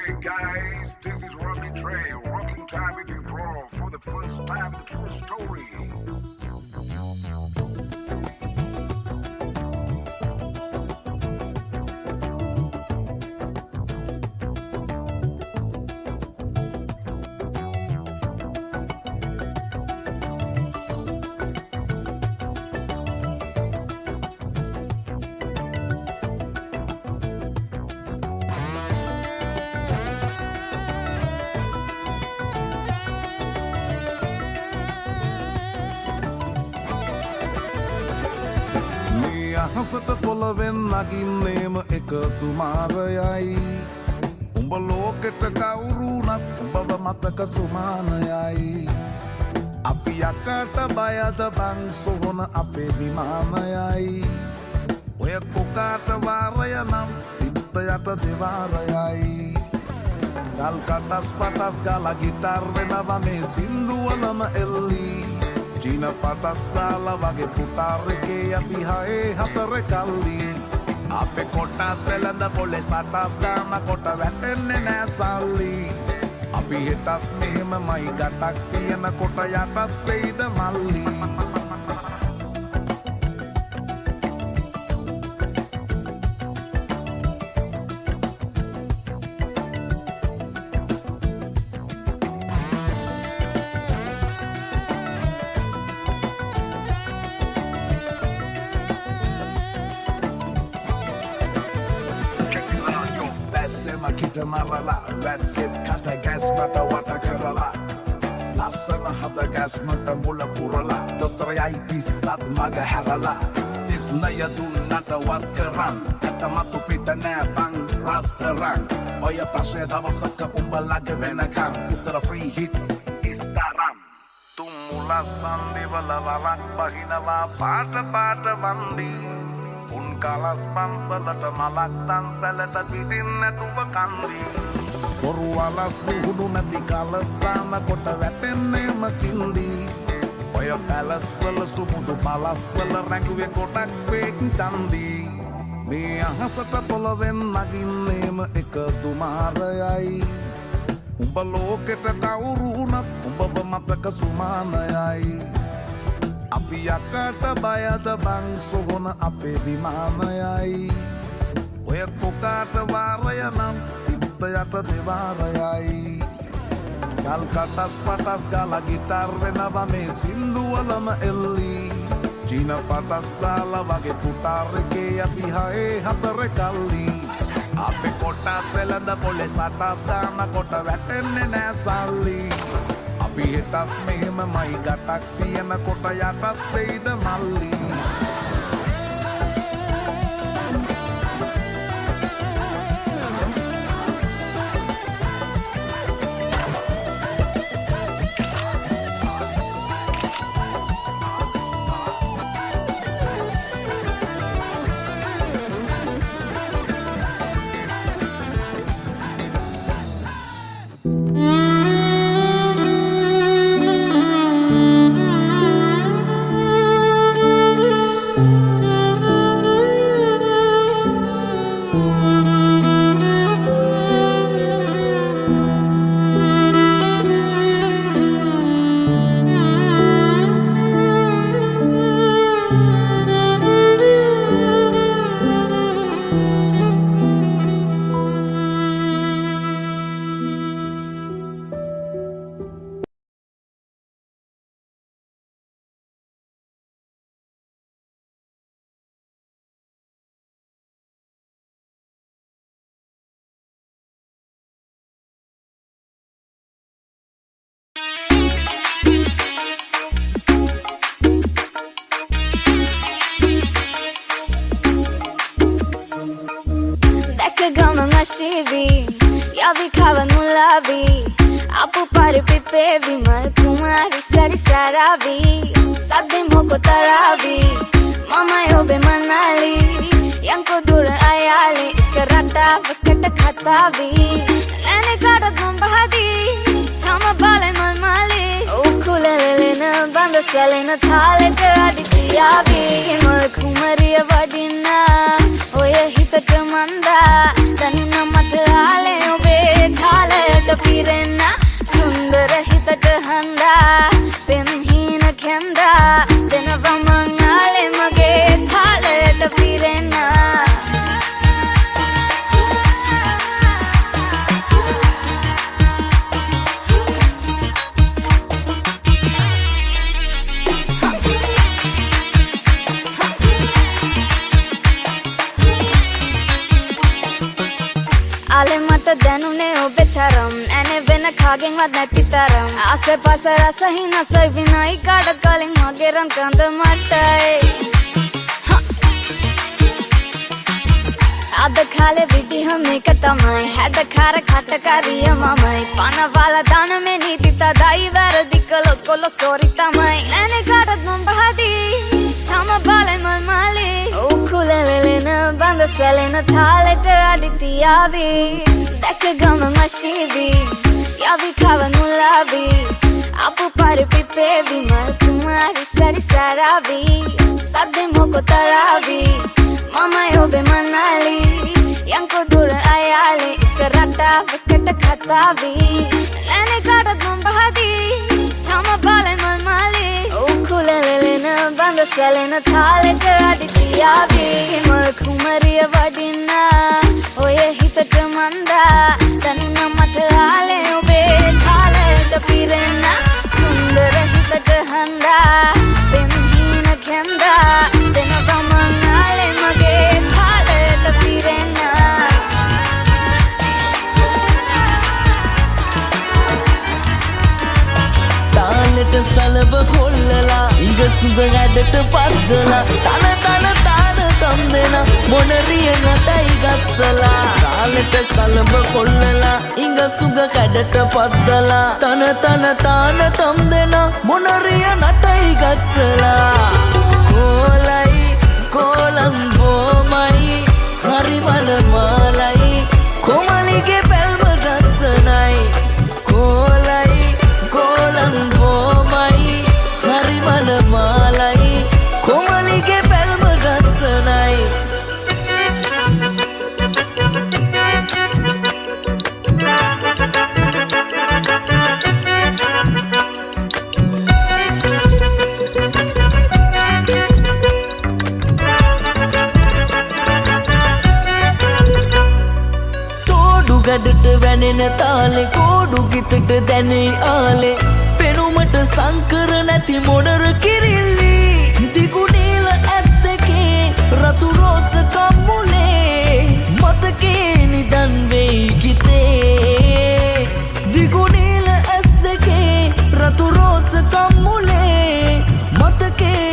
Hey guys, this is Rocky Trey, rocking time with you bro, for the first time the true story. අහසට පොළවෙන් නගින්නේම එකතු මාරයයි උඹ ලෝකෙට කවුරුනත් උඹව මතක සුමානයයි අපි යකට බයද බං සොහොන අපේ විමානයයි ඔය කොකාට වාරය නම් තිත්ත යට දෙවාරයයි ගල් කටස් පටස් ගාලා ගිටාර් වෙනවා මේ සින්දුවලම එල්ලී චීන පටස් දාලා වගේ පුටාරකේ අපි හයේ හතර කල්ලි අපේ කොටස් වෙලඳ පොලේ සටස් ගාන කොට වැටෙන්නේ නෑ සල්ලි අපි හෙටත් මෙහෙමමයි ගටක් තියෙන කොට යටත් වෙයිද මල්ලි Marala, වැස්සෙත් කට ගැස්මට වට කරලා ලස්සන හද ගැස්මට මුල පුරලා දොස්තරයයි පිස්සත් මග හැරලා තිස්නය දුන්නට වත් කරන් ඇතමතු පිට නෑ බං රත්තරන් ඔය ප්‍රශ්නය දවසක උඹලගේ වෙනකම් උත්තර ෆ්‍රී හිට් ඉස්තරම් තුම් මුල සන්දිවල වරක් බහිනවා පාට පාට වන්දී උන් කලස් පන්සලට මලක් තන්සලට පිටින් නැතුව කන්දී බොරු වලස් විහුණු නැති කලස් තාන කොට වැටෙන්නේම කින්දී ඔය පැලස් වල සුමුදු පලස් වල රැඟුවේ කොටක් ෆේක් තන්දී මේ අහසට පොළවෙන් නගින්නේම එකතු මාරයයි උඹ ලෝකෙට කවුරුනත් උඹව මතක සුමානයයි අපි යකට බයද බං සොහොන අපේ විමානයයි ඔය කොකාට වාරය නම් තිත්ත යට දෙවාරයයි ගල් කටස් පටස් ගාලා ගිටාර් වෙනවා මේ සින්දුවලම එල්ලී චීන පටස් දාලා වගේ පුටාරකේ අපි හයේ හතර කල්ලි අපේ කොටස් වෙලඳ පොලේ සටස් දාන කොට වැටෙන්නේ නෑ සල්ලි අපි හෙටත් මෙහෙමමයි ගටක් තියෙන කොට යටත් වෙයිද මල්ලි Jag vill kava nulavi Apu pare pipe vimal kumari sari saravi Sadde moko taravi Mama yobe manali Yanko dura ayali Ikarata vakata khatavi Nane kadat mambahadi Thama balai malmali Ukhu උකුලෙලෙන බඳ සැලෙන තාලෙට අඩිතියාවි මල් කුමරිය වඩින්නා ඔය හිතට මන්දා දැනුන මට ආලේ ඔබේ තාලයට පිරෙන්න සුන්දර හිතට හන්දා පෙම් හීන කැන්දා දෙනවම ආලේ මගේ තාලයට පිරෙන්න ආලේ මට දැනුනේ ඔබේ තරම් ඇනේ වෙන කාගෙන්වත් නැති තරම් ආසේ පාස රස හිනස විනයි කාඩ කලින් මගේ රන් කඳ මටයි අද කාලේ විදිහ මේක තමයි හැදකාර කටකරිය මමයි පනවල දාන මේ නීති තදයි වැරදි කළොත් කොල්ල සෝරි තමයි ඇනේ කාටත් මම බහදී තම බලේ මල් මාලේ උකුලෙලෙන බඳ සැලෙන තාලෙට අඩිතියාවි දැක ගම මශීවි යවි කවනුලාවි අපු පරිපිපේවි මල් කුමාරි සැරි සැරාවි සද්දෙ මොකො තරාවි මමයි ඔබේ මනාලි යංකෝ දුර අයාලි කරටාවකට කතාවි ඇනේ කාටත් මම බහදී තම බලේ මල් මාලේ උකුලෙලෙන බඳ සැලෙන තාලෙට අඩිතියාවි මල් කුමරිය වඩින්නා ඔය හිතට මන්දා දැනුන මට ආලේ ඔබේ තාලෙට පිරෙන්න සුන්දර හිතට හන්දා පෙම් හීන කැන්දා දෙනවම ආලේ මගේ තාලෙට පිරෙන්න තාලෙට සලබ කොල්ලලා ඉඟ සුද ඇඩට පද්දලා තන තම් දෙන මොනරිය නටයි ගස්සලා තාලෙට සලබ කොල්ලලා ඉඟ සුග කැඩට පද්දලා තන තම් දෙන මොනරිය නටයි ගස්සලා කෝලයි කෝලම් බොමයි හරි මල මාලයි කොමලිගේ පැල්ම රසනයි කෝලයි කෝලම් බොමයි හරි මල මාලයි කොමලිගේ පැල්ම රසනයි ගඩට වැනෙන තාලේ කෝඩු ගිතට දැනෙයි ආලේ පෙනුමට සංකර නැති මොනර කිරිල්ලි දිගුනීල ඇස් දෙකේ රතු රෝස කම්මුලේ මතකේ නිදන් වෙයි ගිතේ දිගුනීල ඇස් දෙකේ රතු රෝස කම්මුලේ මතකේ